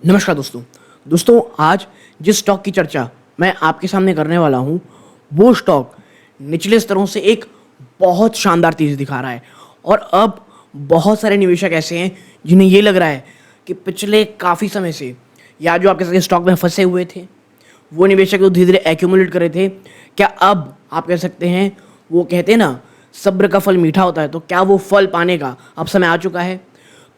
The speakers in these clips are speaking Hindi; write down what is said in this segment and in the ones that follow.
नमस्कार दोस्तों आज जिस स्टॉक की चर्चा मैं आपके सामने करने वाला हूं वो स्टॉक निचले स्तरों से एक बहुत शानदार तेज़ी दिखा रहा है और अब बहुत सारे निवेशक ऐसे हैं जिन्हें ये लग रहा है कि पिछले काफ़ी समय से या जो आपके साथ स्टॉक में फंसे हुए थे वो निवेशक जो धीरे धीरे एक्यूमुलेट कर रहे थे, क्या अब आप कह सकते हैं, वो कहते हैं ना सब्र का फल मीठा होता है, तो क्या वो फल पाने का अब समय आ चुका है।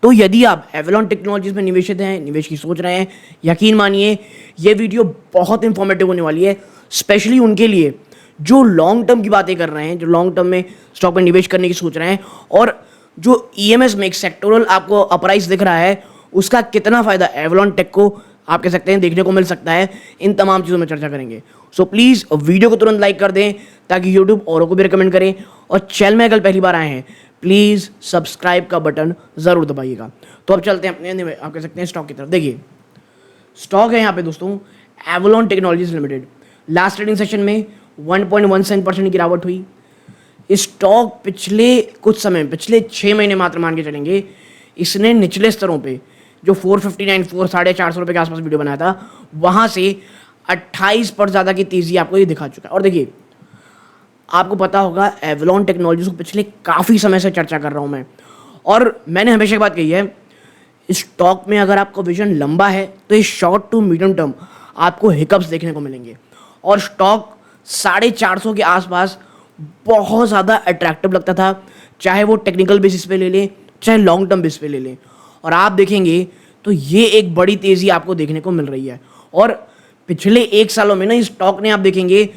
तो यदि आप एवलॉन टेक्नोलॉजीज में निवेशित हैं, निवेश की सोच रहे हैं, यकीन मानिए ये वीडियो बहुत इंफॉर्मेटिव होने वाली है, स्पेशली उनके लिए जो लॉन्ग टर्म की बातें कर रहे हैं, जो लॉन्ग टर्म में स्टॉक में निवेश करने की सोच रहे हैं और जो ईएमएस में एक सेक्टोरल आपको अपराइज दिख रहा है उसका कितना फ़ायदा एवलॉन टेक को आप कह सकते हैं देखने को मिल सकता है। इन तमाम चीज़ों में चर्चा करेंगे। सो प्लीज़ वीडियो को तुरंत लाइक कर दें ताकि यूट्यूब औरों को भी रिकमेंड करें और चैनल में अगर पहली बार आए हैं प्लीज़ सब्सक्राइब का बटन ज़रूर दबाइएगा। तो अब चलते हैं अपने आप कह सकते हैं स्टॉक की तरफ। देखिए स्टॉक है यहाँ पे दोस्तों Avalon technologies limited. Last trading session में 1.17% गिरावट हुई। स्टॉक पिछले कुछ समय पिछले 6 महीने मात्र मान के चलेंगे इसने निचले स्तरों पे जो 459 450 रुपये के आसपास वीडियो बनाया था वहाँ से 28% ज़्यादा की तेज़ी आपको ये दिखा चुका है। और देखिए आपको पता होगा एवलॉन टेक्नोलॉजीज को पिछले काफ़ी समय से चर्चा कर रहा हूँ मैं और मैंने हमेशा एक बात कही है, स्टॉक में अगर आपका विजन लंबा है तो ये शॉर्ट टू मीडियम टर्म आपको हिकअप्स देखने को मिलेंगे और स्टॉक 450 के आसपास बहुत ज़्यादा अट्रैक्टिव लगता था, चाहे वो टेक्निकल बेसिस पे ले लें चाहे लॉन्ग टर्म बेसिस पे ले लें। और आप देखेंगे तो ये एक बड़ी तेज़ी आपको देखने को मिल रही है और पिछले 1 सालों में ना इस स्टॉक ने आप देखेंगे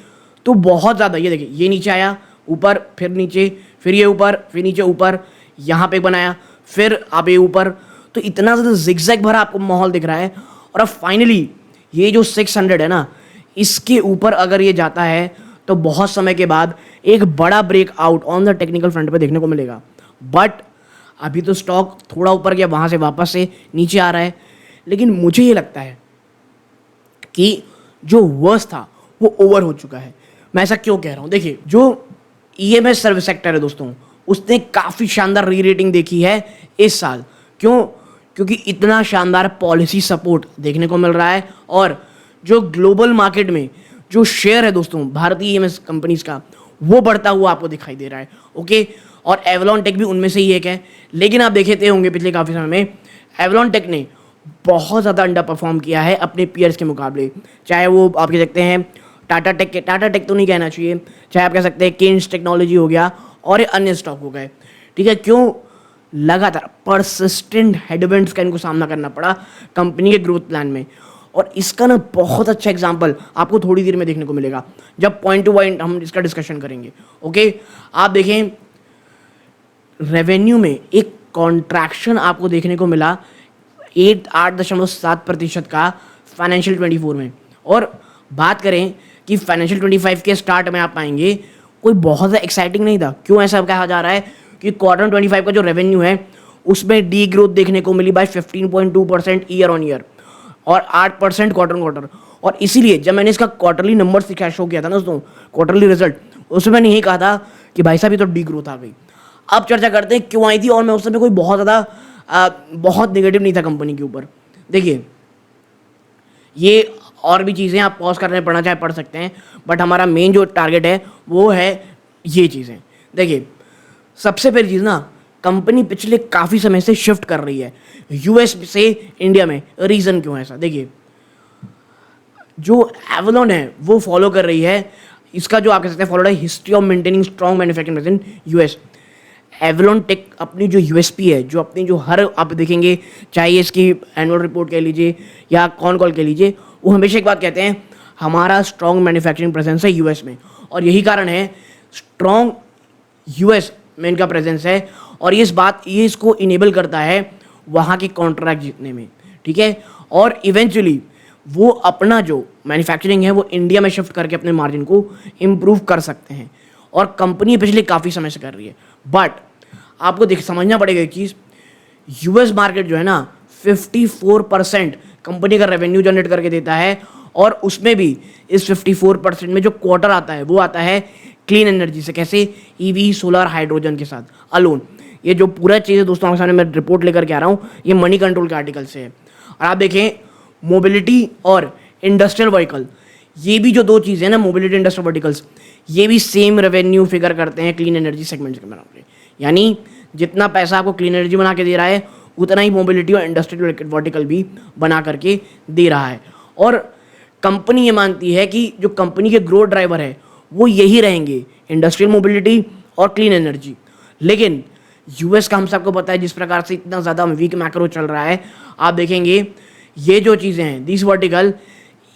तो बहुत ज़्यादा, ये देखिए ये नीचे आया, ऊपर, फिर नीचे, फिर ये ऊपर, फिर नीचे, ऊपर, यहाँ पे बनाया, फिर आप ये ऊपर, तो इतना ज़्यादा जिगजैग भरा आपको माहौल दिख रहा है। और अब फाइनली ये जो 600 है ना इसके ऊपर अगर ये जाता है तो बहुत समय के बाद एक बड़ा breakout on the technical front पे देखने को मिलेगा। बट अभी तो स्टॉक थोड़ा ऊपर गया, वहाँ से वापस से नीचे आ रहा है, लेकिन मुझे ये लगता है कि जो वर्स्ट था वो ओवर हो चुका है। मैं ऐसा क्यों कह रहा हूँ, देखिए जो ईएमएस सर्विस सेक्टर है दोस्तों उसने काफ़ी शानदार री रेटिंग देखी है इस साल। क्यों? क्योंकि इतना शानदार पॉलिसी सपोर्ट देखने को मिल रहा है और जो ग्लोबल मार्केट में जो शेयर है दोस्तों भारतीय ईएमएस कंपनीज का वो बढ़ता हुआ आपको दिखाई दे रहा है। ओके, और एवलॉन टेक भी उनमें से ही एक है। लेकिन आप देखे होंगे पिछले काफ़ी समय में एवलॉन टेक ने बहुत ज़्यादा अंडर परफॉर्म किया है अपने पीयर्स के मुकाबले, चाहे वो आप कह सकते हैं टाटा टेक तो नहीं कहना चाहिए, चाहे आप कह सकते हैं केन्स टेक्नोलॉजी हो गया और ये अन्य स्टॉक हो गए। ठीक है, क्यों? लगातार परसिस्टेंट हेडविंड्स का इनको सामना करना पड़ा कंपनी के ग्रोथ प्लान में और इसका ना बहुत अच्छा एग्जांपल आपको थोड़ी देर में देखने को मिलेगा जब पॉइंट टू पॉइंट हम इसका डिस्कशन करेंगे। ओके, आप देखें रेवेन्यू में एक कॉन्ट्रैक्शन आपको देखने को मिला 8.7% का फाइनेंशियल 24 में। और बात करें कि फाइनेंशियल 25 के स्टार्ट में आप पाएंगे कोई बहुत ज़्यादा एक्साइटिंग नहीं था। क्यों ऐसा कहा जा रहा है कि क्वार्टर 25 का जो रेवेन्यू है उसमें डी ग्रोथ देखने को मिली बाय 15.2% ईयर ऑन ईयर और 8% क्वार्टर क्वार्टर। और इसीलिए जब मैंने इसका क्वार्टरली नंबर शो किया था ना दोस्तों, क्वार्टरली रिजल्ट, उसमें मैंने यही कहा था कि भाई साहब ये तो डी ग्रोथ आ गई। अब चर्चा करते हैं क्यों आई थी और मैं उस समय कोई बहुत ज़्यादा बहुत नेगेटिव नहीं था कंपनी के ऊपर। देखिए ये और भी चीज़ें आप पॉज करने पढ़ना चाहे पढ़ सकते हैं, बट हमारा मेन जो टारगेट है वो है ये चीज़ें। देखिए सबसे पहली चीज़ ना, कंपनी पिछले काफ़ी समय से शिफ्ट कर रही है यूएस से इंडिया में। रीज़न क्यों है ऐसा? देखिए जो एवलॉन है वो फॉलो कर रही है, इसका जो आप कह सकते हैं फॉलोड है history of maintaining strong manufacturing presence in US. Avalon Tech अपनी जो यूएसपी है, जो अपनी जो हर आप देखेंगे चाहे इसकी एनुअल रिपोर्ट कह लीजिए या कॉल कह लीजिए, वो हमेशा एक बात कहते हैं हमारा स्ट्रॉन्ग मैन्युफैक्चरिंग प्रेजेंस है यूएस में। और यही कारण है स्ट्रॉन्ग यूएस में इनका प्रेजेंस है और ये इसको इनेबल करता है वहाँ के कॉन्ट्रैक्ट जीतने में। ठीक है, और इवेंचुअली वो अपना जो मैन्युफैक्चरिंग है वो इंडिया में शिफ्ट करके अपने मार्जिन को इम्प्रूव कर सकते हैं और कंपनी पिछले काफ़ी समय से कर रही है। बट आपको समझना पड़ेगा एक चीज़, यूएस मार्केट जो है ना 54% कंपनी का रेवेन्यू जनरेट करके देता है और उसमें भी इस 54% में जो क्वार्टर आता है वो आता है क्लीन एनर्जी से। कैसे? ईवी, सोलर, हाइड्रोजन के साथ अलोन। ये जो पूरा चीज़ है दोस्तों आपके सामने मैं रिपोर्ट लेकर के आ रहा हूँ, ये मनी कंट्रोल के आर्टिकल से है। और आप देखें मोबिलिटी और इंडस्ट्रियल व्हीकल, ये भी जो दो चीज़ें ना, मोबिलिटी इंडस्ट्रियल वर्टिकल्स, ये भी सेम रेवेन्यू फिगर करते हैं क्लीन एनर्जी सेगमेंट के बराबर। यानी जितना पैसा आपको क्लीन एनर्जी बना के दे रहा है उतना ही मोबिलिटी और इंडस्ट्रियल वर्टिकल भी बना करके दे रहा है। और कंपनी ये मानती है कि जो कंपनी के ग्रोथ ड्राइवर है वो यही रहेंगे, इंडस्ट्रियल मोबिलिटी और क्लीन एनर्जी। लेकिन यूएस का हम सबको पता है जिस प्रकार से इतना ज़्यादा वीक मैक्रो चल रहा है, आप देखेंगे ये जो चीज़ें हैं this vertical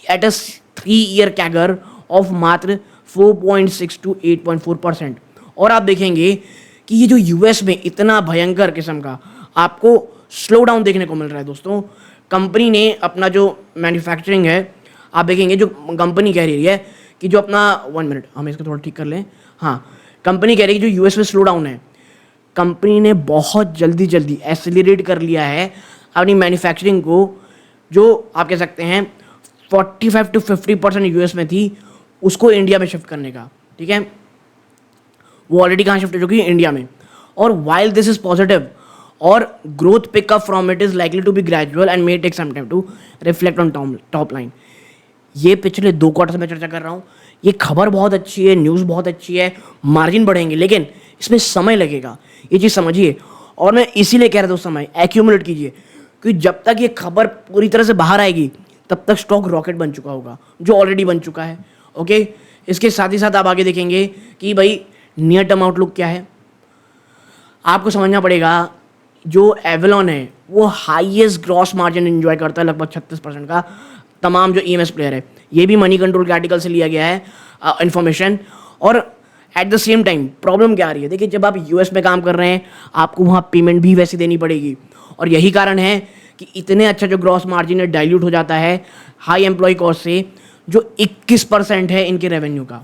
at a 3-year CAGR of मात्र 4.6 to 8.4%। और आप देखेंगे कि ये जो यूएस में इतना भयंकर किस्म का आपको स्लो डाउन देखने को मिल रहा है दोस्तों। कंपनी ने अपना जो मैन्युफैक्चरिंग है, आप देखेंगे जो कंपनी कह रही है कि जो अपना 1 मिनट हम इसको थोड़ा ठीक कर लें। हाँ, कंपनी कह रही है कि जो यूएस में स्लो डाउन है, कंपनी ने बहुत जल्दी एसिलरेट कर लिया है अपनी मैन्युफैक्चरिंग को, जो आप कह सकते हैं 45 to 50% यूएस में थी, उसको इंडिया में शिफ्ट करने का। ठीक है, वो ऑलरेडी कहाँ शिफ्ट हो चुकी है, इंडिया में। और वाइल दिस इज पॉजिटिव और growth pickup from it is likely to be gradual and may take some time to reflect on top line. ये पिछले 2 क्वार्टर से मैं चर्चा कर रहा हूँ, ये खबर बहुत अच्छी है, न्यूज़ बहुत अच्छी है, मार्जिन बढ़ेंगे, लेकिन इसमें समय लगेगा, ये चीज़ समझिए। और मैं इसीलिए कह रहा था उस समय एक्यूमुलेट कीजिए, क्योंकि जब तक ये खबर पूरी तरह से बाहर आएगी तब तक स्टॉक रॉकेट बन चुका होगा, जो ऑलरेडी बन चुका है। ओके, इसके साथ ही साथ आप आगे देखेंगे कि भाई नियर टर्म आउटलुक क्या है। आपको समझना पड़ेगा जो एवलॉन है वो हाईएस्ट ग्रॉस मार्जिन एंजॉय करता है, लगभग 36% का, तमाम जो ईएमएस प्लेयर है। ये भी मनी कंट्रोल के आर्टिकल से लिया गया है इंफॉर्मेशन। और at the same time problem क्या आ रही है, देखिए जब आप यूएस में काम कर रहे हैं आपको वहाँ पेमेंट भी वैसी देनी पड़ेगी, और यही कारण है कि इतने अच्छा जो ग्रॉस मार्जिन है डाइल्यूट हो जाता है हाई एम्प्लॉय कॉस्ट से, जो 21% है इनके रेवेन्यू का।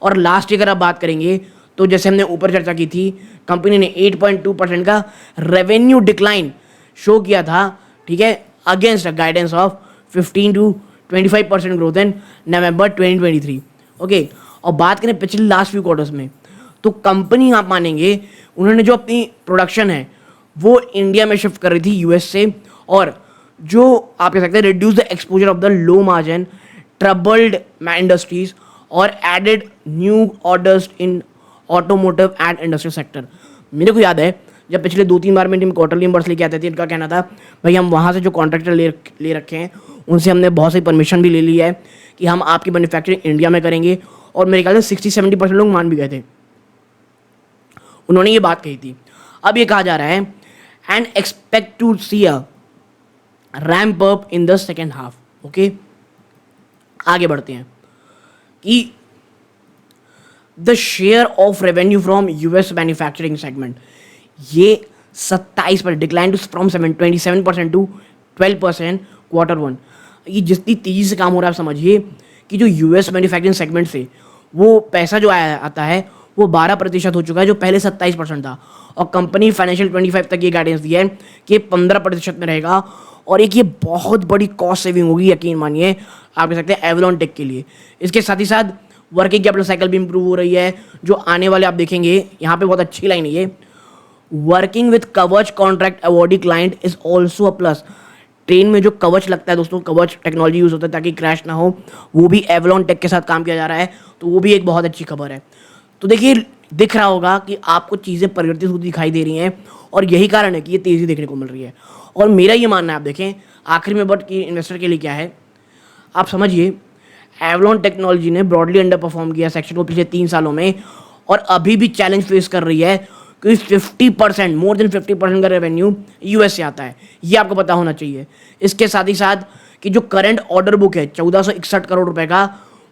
और लास्ट अगर आप बात करेंगे तो जैसे हमने ऊपर चर्चा की थी, कंपनी ने 8.2% का रेवेन्यू डिक्लाइन शो किया था, ठीक है, against guidance of 15 to 25% growth in November 2023। Okay, और बात करें पिछले लास्ट फ्यू क्वार्टर्स में, तो कंपनी आप मानेंगे उन्होंने जो अपनी प्रोडक्शन है वो इंडिया में शिफ्ट कर रही थी यूएस से, और जो आप कह सकते हैं reduce the exposure of the low margin troubled industries और added new orders in automotive and industrial sector. मेरे को याद है जब पिछले 2-3 बार में टीम क्वार्टरली नंबर्स लेके आते थे, इनका कहना था भाई हम वहाँ से जो कॉन्ट्रैक्टर ले रखे हैं उनसे हमने बहुत सारी परमिशन भी ले ली है कि हम आपकी मैन्युफैक्चरिंग इंडिया में करेंगे, और मेरे ख्याल से 60-70% लोग मान भी गए थे, उन्होंने ये बात कही थी। अब ये कहा जा रहा है and expect to see a ramp up in the second half. Okay, आगे बढ़ते हैं कि the share of revenue from US manufacturing segment, ये 27% डिक्लाइन फ्रॉम 27% टू 12% Q1। ये जितनी तेजी से काम हो रहा है आप समझिए कि जो यूएस मैन्युफैक्चरिंग सेगमेंट से वो पैसा जो आता है वो 12% हो चुका है, जो पहले 27% था। और कंपनी फाइनेंशियल 25 तक ये गाइडेंस दिया है कि 15% में रहेगा, और एक ये बहुत बड़ी कॉस्ट सेविंग होगी, यकीन मानिए आप कह सकते हैं एवलॉन टेक के लिए। इसके साथ ही साथ वर्किंग कैपिटल साइकिल भी इंप्रूव हो रही है, जो आने वाले आप देखेंगे यहाँ पे बहुत अच्छी लाइन है ये, वर्किंग विद कवच contract awardee client is also a plus. Train में जो कवच लगता है दोस्तों, कवच टेक्नोलॉजी यूज होता है ताकि क्रैश ना हो, वो भी एवलॉन टेक के साथ काम किया जा रहा है, तो वो भी एक बहुत अच्छी खबर है। तो देखिए दिख रहा होगा कि आपको चीज़ें परिवर्तित होती दिखाई दे रही हैं, और यही कारण है कि ये तेज़ी देखने को मिल रही है। और मेरा ये मानना है, आप देखें आखिर में बट कि इन्वेस्टर के लिए क्या है, आप समझिए एवलॉन टेक्नोलॉजी ने ब्रॉडली अंडर परफॉर्म किया सेक्शन को पिछले 3 सालों में, और अभी भी चैलेंज फेस कर रही है क्योंकि 50% मोर देन 50% का रेवेन्यू यूएस से आता है, ये आपको पता होना चाहिए। इसके साथ ही साथ कि जो करंट ऑर्डर बुक है 1461 करोड़ रुपए का,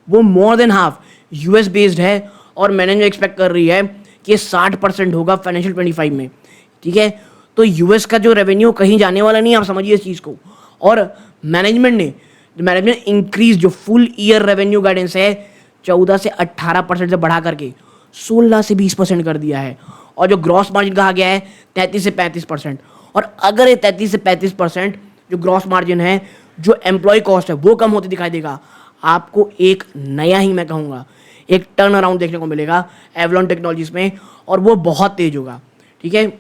वो more than half US based है, और मैनेजमेंट एक्सपेक्ट कर रही है कि 60% होगा फाइनेंशियल 25 में। ठीक है, तो यूएस का जो रेवेन्यू कहीं जाने वाला नहीं है, आप समझिए इस चीज़ को। और मैनेजमेंट इंक्रीज जो फुल ईयर रेवेन्यू गाइडेंस है 14 से 18% से बढ़ा करके 16 से 20% कर दिया है, और जो ग्रॉस मार्जिन कहा गया है 33 से 35%। और अगर ये 33 से 35% जो ग्रॉस मार्जिन है, जो एम्प्लॉय कॉस्ट है वो कम होती दिखाई देगा, आपको एक नया ही मैं कहूँगा एक टर्न अराउंड देखने को मिलेगा एवलॉन टेक्नोलॉजीज में, और वो बहुत तेज होगा। ठीक है,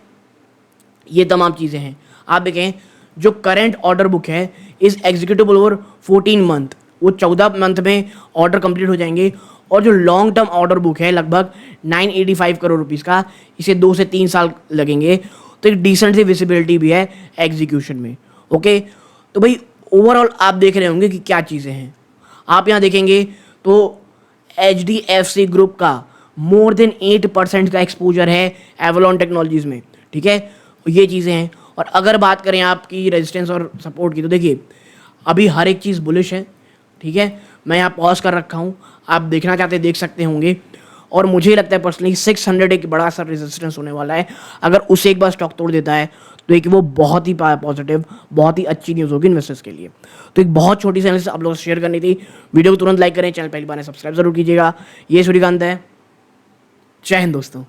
ये तमाम चीज़ें हैं। आप देखें जो करंट ऑर्डर बुक है इज एग्जीक्यूटिबल ओवर 14 मंथ, वो 14 मंथ में ऑर्डर कंप्लीट हो जाएंगे। और जो लॉन्ग टर्म ऑर्डर बुक है लगभग 985 करोड़ रुपीस का, इसे 2 से 3 साल लगेंगे। तो एक डिसेंट सी विजिबिलिटी भी है एग्जीक्यूशन में। ओके, तो भाई ओवरऑल आप देख रहे होंगे कि क्या चीज़ें हैं। आप यहाँ देखेंगे तो HDFC ग्रुप का मोर देन 8% का एक्सपोजर है एवलॉन टेक्नोलॉजीज में, ठीक है, ये चीज़ें हैं। और अगर बात करें आपकी रेजिस्टेंस और सपोर्ट की, तो देखिए अभी हर एक चीज़ बुलिश है, ठीक है। मैं यहाँ पॉज कर रखा हूँ, आप देखना चाहते देख सकते होंगे। और मुझे लगता है पर्सनली 600 एक बड़ा सा रेजिस्टेंस होने वाला है। अगर उसे एक बार स्टॉक तोड़ देता है तो एक वो बहुत ही पॉजिटिव, बहुत ही अच्छी न्यूज़ होगी इन्वेस्टर्स के लिए। तो एक बहुत छोटी सी एनालिसिस आप लोगों से शेयर करनी थी। वीडियो को तुरंत लाइक करें, चैनल पहली बार सब्सक्राइब जरूर कीजिएगा। ये सूर्यकांत है, जय हिंद दोस्तों।